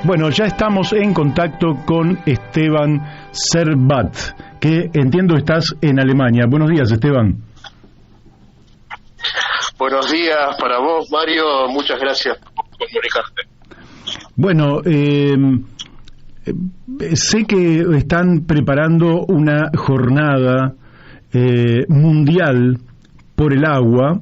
Bueno, ya estamos en contacto con Esteban Servat, que entiendo estás en Alemania. Buenos días, Esteban. Buenos días para vos, Mario. Muchas gracias por comunicarte. Bueno, sé que están preparando una jornada mundial por el agua,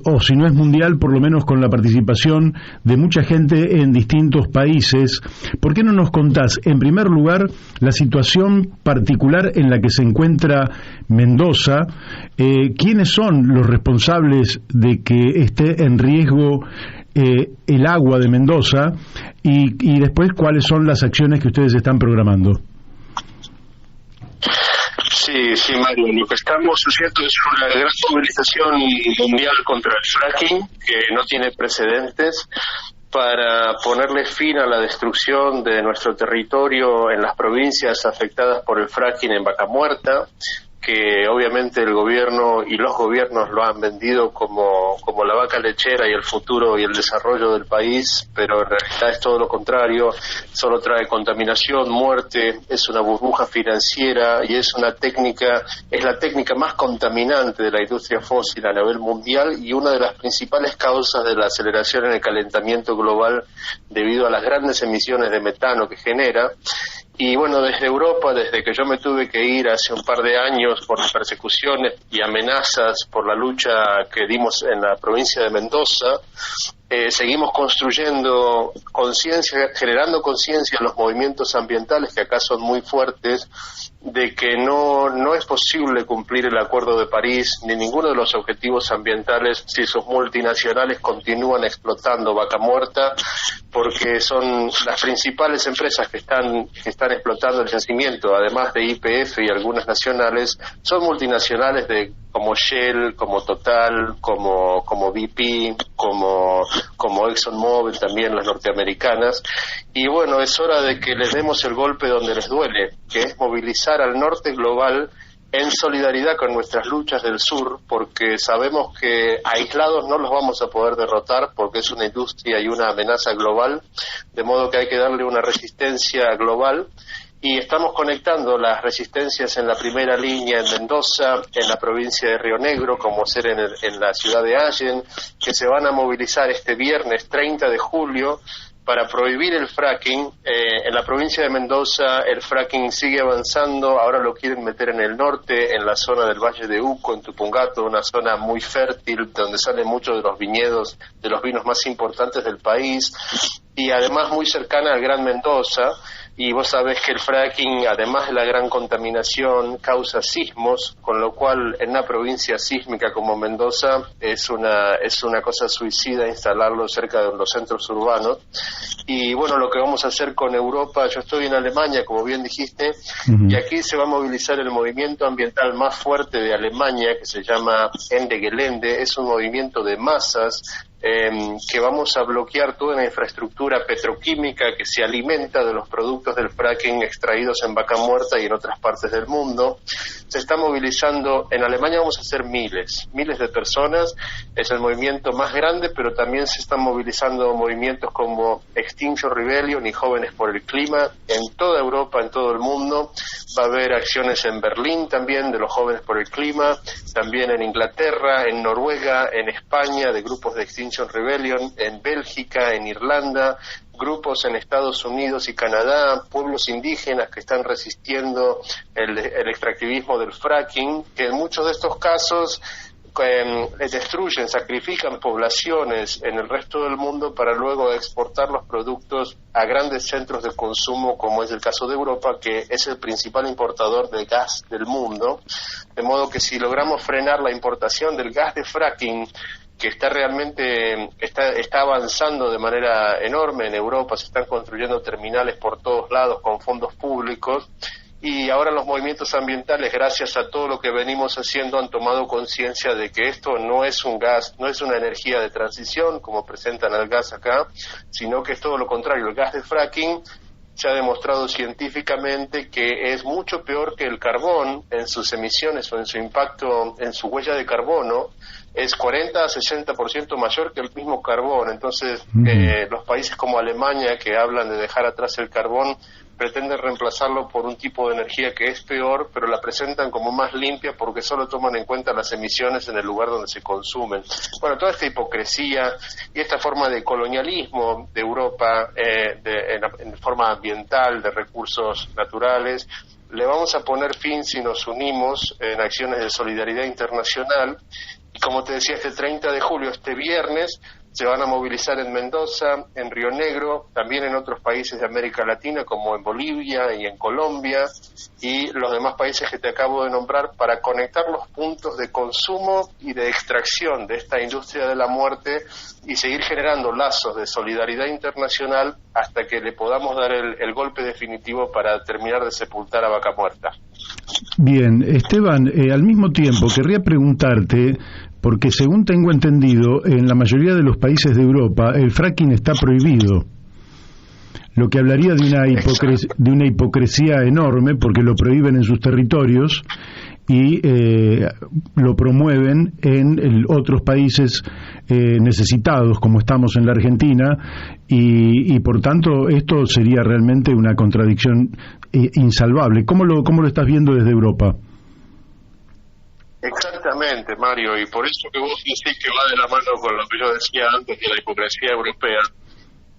o si no es mundial, por lo menos con la participación de mucha gente en distintos países. ¿Por qué no nos contás, en primer lugar, la situación particular en la que se encuentra Mendoza? ¿Quiénes son los responsables de que esté en riesgo el agua de Mendoza? Y después, ¿cuáles son las acciones que ustedes están programando? Sí, Mario, lo que estamos haciendo es una gran movilización mundial contra el fracking, que no tiene precedentes, para ponerle fin a la destrucción de nuestro territorio en las provincias afectadas por el fracking en Vaca Muerta, que obviamente el gobierno y los gobiernos lo han vendido como la vaca lechera y el futuro y el desarrollo del país, pero en realidad es todo lo contrario. Solo trae contaminación, muerte, es una burbuja financiera y es la técnica más contaminante de la industria fósil a nivel mundial y una de las principales causas de la aceleración en el calentamiento global debido a las grandes emisiones de metano que genera. Y bueno, desde Europa, desde que yo me tuve que ir hace un par de años por las persecuciones y amenazas por la lucha que dimos en la provincia de Mendoza, seguimos construyendo conciencia, generando conciencia en los movimientos ambientales, que acá son muy fuertes, de que no es posible cumplir el Acuerdo de París ni ninguno de los objetivos ambientales si sus multinacionales continúan explotando Vaca Muerta, porque son las principales empresas que están explotando el yacimiento, además de YPF y algunas nacionales, son multinacionales como Shell, como Total, como BP, como ExxonMobil, también las norteamericanas. Y bueno, es hora de que les demos el golpe donde les duele, que es movilizar al norte global en solidaridad con nuestras luchas del sur, porque sabemos que aislados no los vamos a poder derrotar, porque es una industria y una amenaza global, de modo que hay que darle una resistencia global. Y estamos conectando las resistencias en la primera línea en Mendoza, en la provincia de Río Negro, como ser en la ciudad de Allen, que se van a movilizar este viernes 30 de julio para prohibir el fracking. En la provincia de Mendoza el fracking sigue avanzando, ahora lo quieren meter en el norte, en la zona del Valle de Uco, en Tupungato, una zona muy fértil, donde salen muchos de los viñedos, de los vinos más importantes del país, y además muy cercana al Gran Mendoza. Y vos sabés que el fracking, además de la gran contaminación, causa sismos, con lo cual en una provincia sísmica como Mendoza es una cosa suicida instalarlo cerca de los centros urbanos. Y bueno, lo que vamos a hacer con Europa, yo estoy en Alemania, como bien dijiste, y aquí se va a movilizar el movimiento ambiental más fuerte de Alemania, que se llama Ende Gelände. Es un movimiento de masas que vamos a bloquear toda la infraestructura petroquímica que se alimenta de los productos del fracking extraídos en Vaca Muerta y en otras partes del mundo. Se está movilizando, en Alemania vamos a hacer miles de personas, es el movimiento más grande, pero también se están movilizando movimientos como Extinction Rebellion y Jóvenes por el Clima en toda Europa, en todo el mundo. Va a haber acciones en Berlín también de los Jóvenes por el Clima, también en Inglaterra, en Noruega, en España de grupos de Extinction Rebellion, en Bélgica, en Irlanda, grupos en Estados Unidos y Canadá, pueblos indígenas que están resistiendo el extractivismo del fracking, que en muchos de estos casos destruyen, sacrifican poblaciones en el resto del mundo para luego exportar los productos a grandes centros de consumo, como es el caso de Europa, que es el principal importador de gas del mundo. De modo que si logramos frenar la importación del gas de fracking, que está avanzando de manera enorme en Europa, se están construyendo terminales por todos lados con fondos públicos, y ahora los movimientos ambientales, gracias a todo lo que venimos haciendo, han tomado conciencia de que esto no es un gas, no es una energía de transición, como presentan al gas acá, sino que es todo lo contrario. El gas de fracking se ha demostrado científicamente que es mucho peor que el carbón en sus emisiones o en su impacto, en su huella de carbono, es 40 a 60% mayor que el mismo carbón. Entonces, los países como Alemania, que hablan de dejar atrás el carbón, pretenden reemplazarlo por un tipo de energía que es peor, pero la presentan como más limpia porque solo toman en cuenta las emisiones en el lugar donde se consumen. Bueno, toda esta hipocresía y esta forma de colonialismo de Europa en forma ambiental, de recursos naturales, le vamos a poner fin si nos unimos en acciones de solidaridad internacional. Y como te decía, este 30 de julio, este viernes, se van a movilizar en Mendoza, en Río Negro, también en otros países de América Latina como en Bolivia y en Colombia y los demás países que te acabo de nombrar, para conectar los puntos de consumo y de extracción de esta industria de la muerte y seguir generando lazos de solidaridad internacional hasta que le podamos dar el golpe definitivo para terminar de sepultar a Vaca Muerta. Bien, Esteban, al mismo tiempo querría preguntarte, porque según tengo entendido, en la mayoría de los países de Europa el fracking está prohibido, lo que hablaría de una hipocresía enorme, porque lo prohíben en sus territorios y lo promueven en otros países necesitados, como estamos en la Argentina, y por tanto esto sería realmente una contradicción insalvable. ¿Cómo lo estás viendo desde Europa? Exactamente, Mario, y por eso que vos decís que va de la mano con lo que yo decía antes de la hipocresía europea,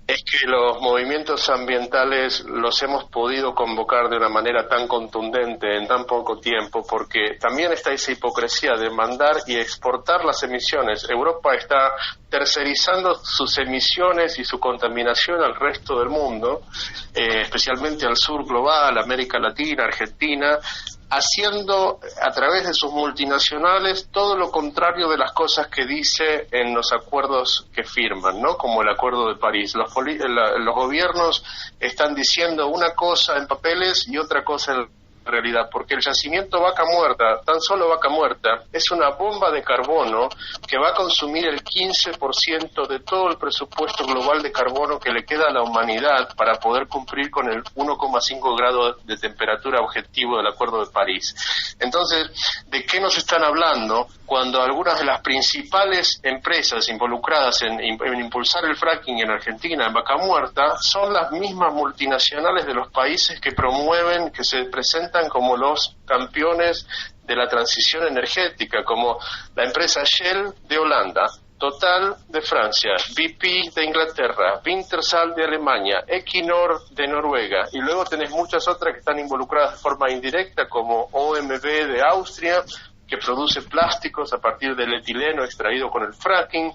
es que los movimientos ambientales los hemos podido convocar de una manera tan contundente en tan poco tiempo, porque también está esa hipocresía de mandar y exportar las emisiones. Europa está tercerizando sus emisiones y su contaminación al resto del mundo, especialmente al sur global, América Latina, Argentina, haciendo a través de sus multinacionales todo lo contrario de las cosas que dice en los acuerdos que firman, ¿no? Como el Acuerdo de París. Los gobiernos están diciendo una cosa en papeles y otra cosa en realidad, porque el yacimiento Vaca Muerta, tan solo Vaca Muerta, es una bomba de carbono que va a consumir el 15% de todo el presupuesto global de carbono que le queda a la humanidad para poder cumplir con el 1,5 grados de temperatura objetivo del Acuerdo de París. Entonces, ¿de qué nos están hablando cuando algunas de las principales empresas involucradas en impulsar el fracking en Argentina, en Vaca Muerta, son las mismas multinacionales de los países que promueven, que se presentan como los campeones de la transición energética, como la empresa Shell de Holanda, Total de Francia, BP de Inglaterra, Wintershall de Alemania, Equinor de Noruega, y luego tenés muchas otras que están involucradas de forma indirecta, como OMV de Austria, que produce plásticos a partir del etileno extraído con el fracking,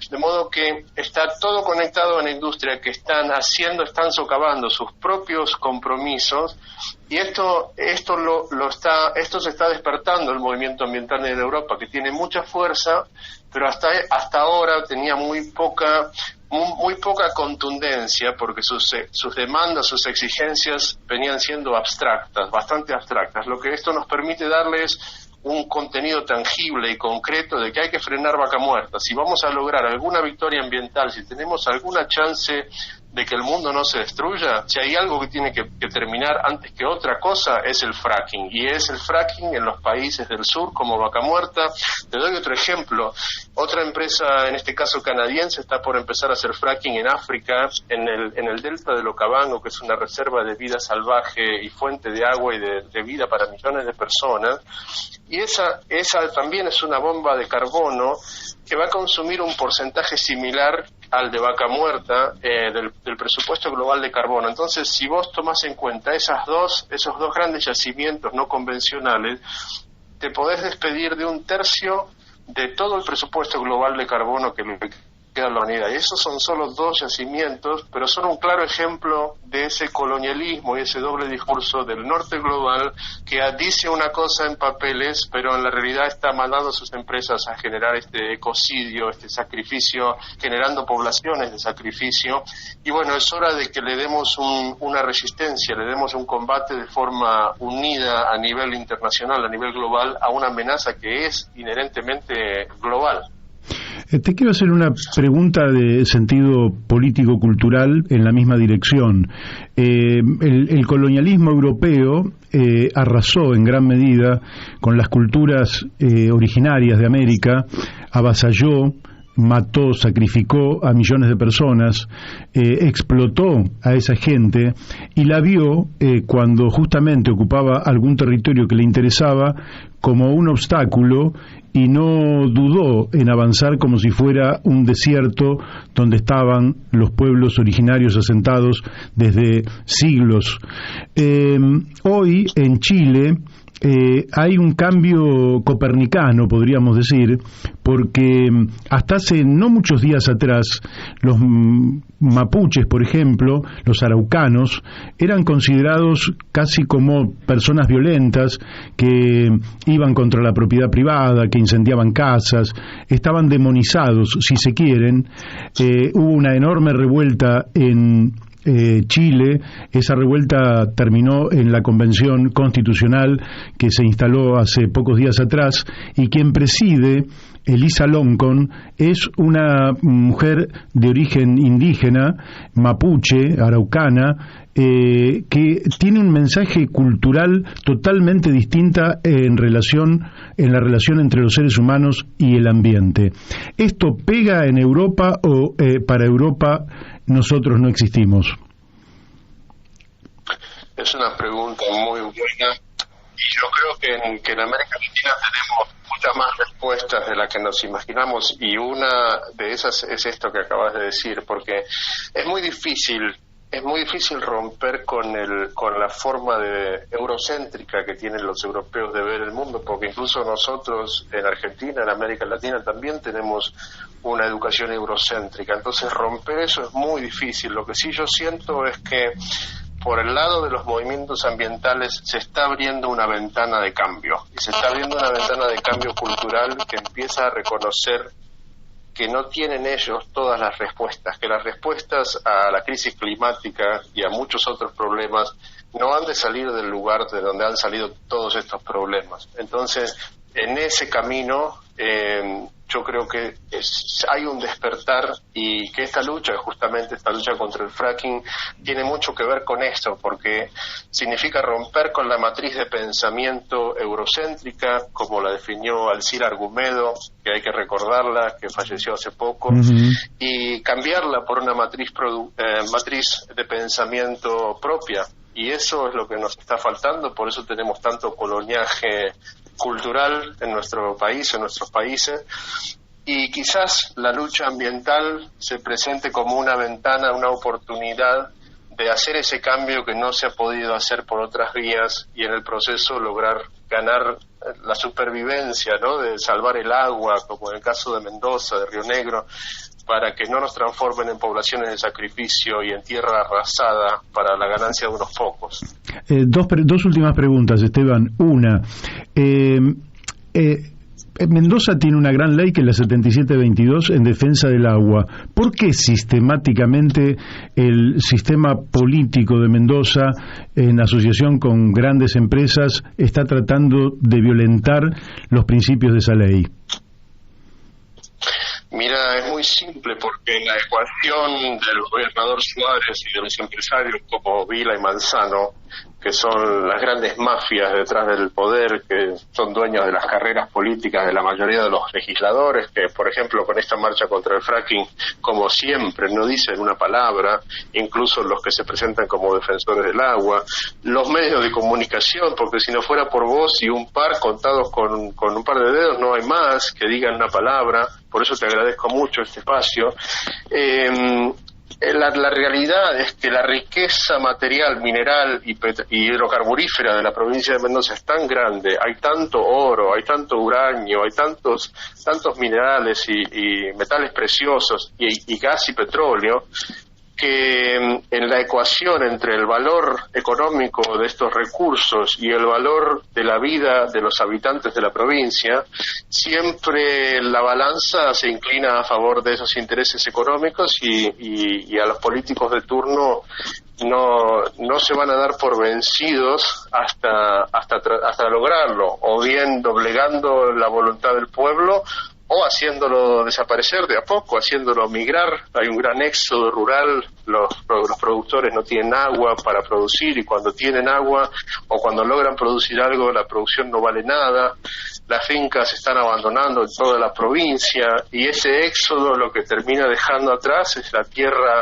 de modo que está todo conectado en la industria que están socavando sus propios compromisos, y esto se está despertando el movimiento ambiental en Europa, que tiene mucha fuerza, pero hasta ahora tenía muy poca contundencia, porque sus demandas, sus exigencias venían siendo abstractas, bastante abstractas. Lo que esto nos permite darles un contenido tangible y concreto de que hay que frenar Vaca Muerta. Si vamos a lograr alguna victoria ambiental, si tenemos alguna chance de que el mundo no se destruya, si hay algo que tiene que terminar antes que otra cosa, es el fracking, y es el fracking en los países del sur como Vaca Muerta. Te doy otro ejemplo. Otra empresa, en este caso canadiense, está por empezar a hacer fracking en África, en el delta del Okavango, que es una reserva de vida salvaje y fuente de agua y de vida para millones de personas, y esa también es una bomba de carbono que va a consumir un porcentaje similar al de Vaca Muerta del presupuesto global de carbono. Entonces, si vos tomás en cuenta esos dos grandes yacimientos no convencionales, te podés despedir de 1/3 de todo el presupuesto global de carbono que le queda a la humanidad. Y esos son solo 2 yacimientos, pero son un claro ejemplo de ese colonialismo y ese doble discurso del norte global, que dice una cosa en papeles, pero en la realidad está mandando a sus empresas a generar este ecocidio, este sacrificio, generando poblaciones de sacrificio. Y bueno, es hora de que le demos una resistencia, le demos un combate de forma unida a nivel internacional, a nivel global, a una amenaza que es inherentemente global. Te quiero hacer una pregunta de sentido político-cultural en la misma dirección. El colonialismo europeo arrasó en gran medida con las culturas originarias de América, avasalló, mató, sacrificó a millones de personas, explotó a esa gente y la vio cuando justamente ocupaba algún territorio que le interesaba como un obstáculo y no dudó en avanzar como si fuera un desierto donde estaban los pueblos originarios asentados desde siglos. Hoy en Chile hay un cambio copernicano, podríamos decir, porque hasta hace no muchos días atrás los mapuches, por ejemplo, los araucanos, eran considerados casi como personas violentas que iban contra la propiedad privada, que incendiaban casas, estaban demonizados, si se quieren. Hubo una enorme revuelta en Chile. Esa revuelta terminó en la Convención Constitucional que se instaló hace pocos días atrás, y quien preside, Elisa Loncon, es una mujer de origen indígena, mapuche, araucana, que tiene un mensaje cultural totalmente distinta en la relación entre los seres humanos y el ambiente. ¿Esto pega en Europa o para Europa nosotros no existimos? Es una pregunta muy buena, y yo creo que en América Latina tenemos muchas más respuestas de las que nos imaginamos, y una de esas es esto que acabas de decir, porque es muy difícil romper con la forma de eurocéntrica que tienen los europeos de ver el mundo, porque incluso nosotros en Argentina, en América Latina, también tenemos una educación eurocéntrica. Entonces romper eso es muy difícil. Lo que sí yo siento es que por el lado de los movimientos ambientales se está abriendo una ventana de cambio, y se está abriendo una ventana de cambio cultural que empieza a reconocer que no tienen ellos todas las respuestas, que las respuestas a la crisis climática y a muchos otros problemas no han de salir del lugar de donde han salido todos estos problemas. Entonces, en ese camino, yo creo que hay un despertar, y que esta lucha contra el fracking, tiene mucho que ver con esto, porque significa romper con la matriz de pensamiento eurocéntrica, como la definió Alcira Argumedo, que hay que recordarla, que falleció hace poco, y cambiarla por una matriz de pensamiento propia. Y eso es lo que nos está faltando, por eso tenemos tanto coloniaje cultural en nuestro país, en nuestros países, y quizás la lucha ambiental se presente como una ventana, una oportunidad de hacer ese cambio que no se ha podido hacer por otras vías, y en el proceso lograr ganar la supervivencia, ¿no?, de salvar el agua, como en el caso de Mendoza, de Río Negro, para que no nos transformen en poblaciones de sacrificio y en tierra arrasada para la ganancia de unos pocos. Dos últimas preguntas, Esteban. Una, Mendoza tiene una gran ley, que es la 7722, en defensa del agua. ¿Por qué sistemáticamente el sistema político de Mendoza, en asociación con grandes empresas, está tratando de violentar los principios de esa ley? Mira, es muy simple, porque en la ecuación del gobernador Suárez y de los empresarios como Vila y Manzano, que son las grandes mafias detrás del poder, que son dueños de las carreras políticas de la mayoría de los legisladores, que por ejemplo con esta marcha contra el fracking, como siempre, no dicen una palabra, incluso los que se presentan como defensores del agua, los medios de comunicación, porque si no fuera por vos y un par contados con un par de dedos, no hay más que digan una palabra. Por eso te agradezco mucho este espacio. La realidad es que la riqueza material, mineral y hidrocarburífera de la provincia de Mendoza es tan grande, hay tanto oro, hay tanto uranio, hay tantos minerales y metales preciosos y gas y petróleo, que en la ecuación entre el valor económico de estos recursos y el valor de la vida de los habitantes de la provincia, siempre la balanza se inclina a favor de esos intereses económicos, y a los políticos de turno no se van a dar por vencidos hasta lograrlo, o bien doblegando la voluntad del pueblo, o haciéndolo desaparecer de a poco, haciéndolo migrar. Hay un gran éxodo rural, los productores no tienen agua para producir, y cuando tienen agua o cuando logran producir algo, la producción no vale nada. Las fincas se están abandonando en toda la provincia, y ese éxodo lo que termina dejando atrás es la tierra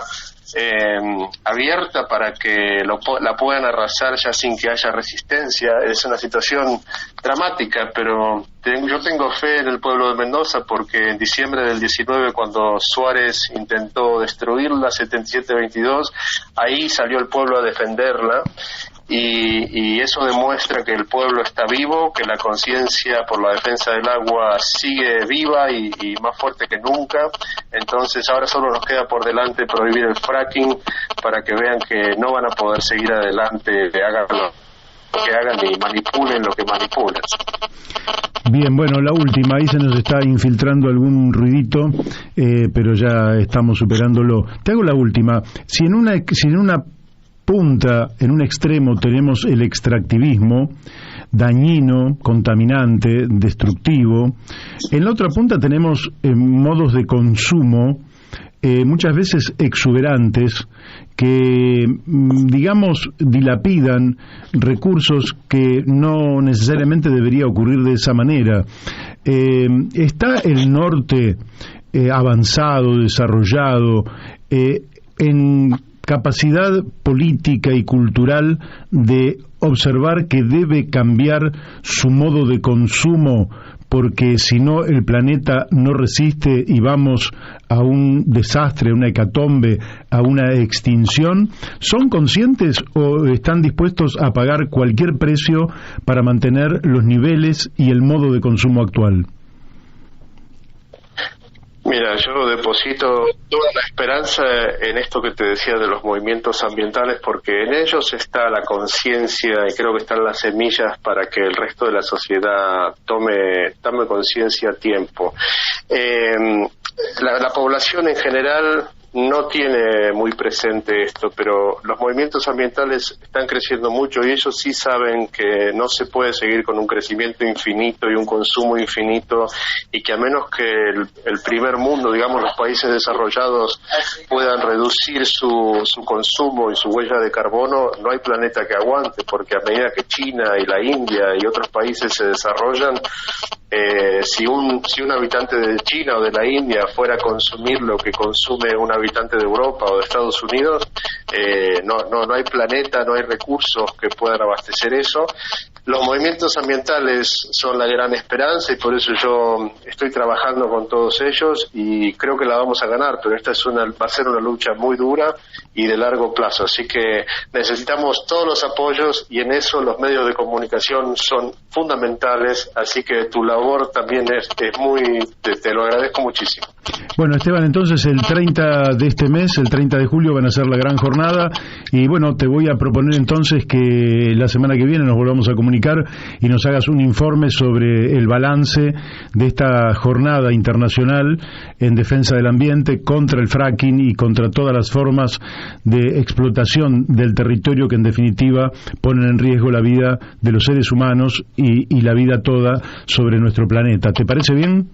abierta para que la puedan arrasar ya sin que haya resistencia. Es una situación dramática, pero yo tengo fe en el pueblo de Mendoza, porque en diciembre del 19, cuando Suárez intentó destruirla, 77-22, ahí salió el pueblo a defenderla, y eso demuestra que el pueblo está vivo, que la conciencia por la defensa del agua sigue viva y más fuerte que nunca. Entonces ahora solo nos queda por delante prohibir el fracking, para que vean que no van a poder seguir adelante, hagan lo que hagan y manipulen lo que manipulen. Una Bueno, la última, ahí se nos está infiltrando algún ruidito, pero ya estamos superándolo. Te hago la última. Si en una punta, en un extremo, tenemos el extractivismo dañino, contaminante, destructivo, en la otra punta tenemos modos de consumo muchas veces exuberantes, que, digamos, dilapidan recursos que no necesariamente debería ocurrir de esa manera. ¿Está el norte avanzado, desarrollado, en capacidad política y cultural de observar que debe cambiar su modo de consumo, porque si no el planeta no resiste y vamos a un desastre, a una hecatombe, a una extinción? ¿Son conscientes o están dispuestos a pagar cualquier precio para mantener los niveles y el modo de consumo actual? Mira, yo deposito toda la esperanza en esto que te decía de los movimientos ambientales, porque en ellos está la conciencia y creo que están las semillas para que el resto de la sociedad tome conciencia a tiempo. La población en general no tiene muy presente esto, pero los movimientos ambientales están creciendo mucho, y ellos sí saben que no se puede seguir con un crecimiento infinito y un consumo infinito, y que a menos que el primer mundo, digamos los países desarrollados, puedan reducir su consumo y su huella de carbono, no hay planeta que aguante, porque a medida que China y la India y otros países se desarrollan, si un habitante de China o de la India fuera a consumir lo que consume un habitante de Europa o de Estados Unidos, no hay planeta, no hay recursos que puedan abastecer eso. Los movimientos ambientales son la gran esperanza, y por eso yo estoy trabajando con todos ellos, y creo que la vamos a ganar, pero esta va a ser una lucha muy dura y de largo plazo, así que necesitamos todos los apoyos, y en eso los medios de comunicación son fundamentales, así que tu labor también es muy, te lo agradezco muchísimo. Bueno, Esteban, entonces el 30 de este mes, el 30 de julio, van a ser la gran jornada, y bueno, te voy a proponer entonces que la semana que viene nos volvamos a comunicar y nos hagas un informe sobre el balance de esta jornada internacional en defensa del ambiente, contra el fracking y contra todas las formas de explotación del territorio que en definitiva ponen en riesgo la vida de los seres humanos y la vida toda sobre nuestro planeta. ¿Te parece bien?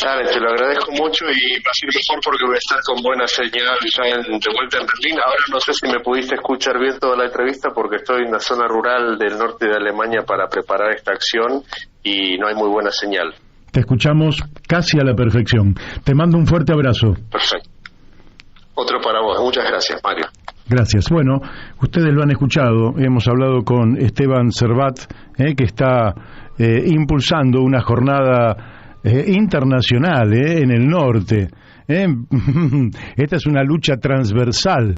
Dale, te lo agradezco mucho, y va a ser mejor porque voy a estar con buena señal ya de vuelta en Berlín. Ahora no sé si me pudiste escuchar bien toda la entrevista, porque estoy en la zona rural del norte de Alemania para preparar esta acción y no hay muy buena señal. Te escuchamos casi a la perfección. Te mando un fuerte abrazo. Perfecto. Otro para vos. Muchas gracias, Mario. Gracias. Bueno, ustedes lo han escuchado. Hemos hablado con Esteban Servat, que está impulsando una jornada internacional en el norte. Esta es una lucha transversal.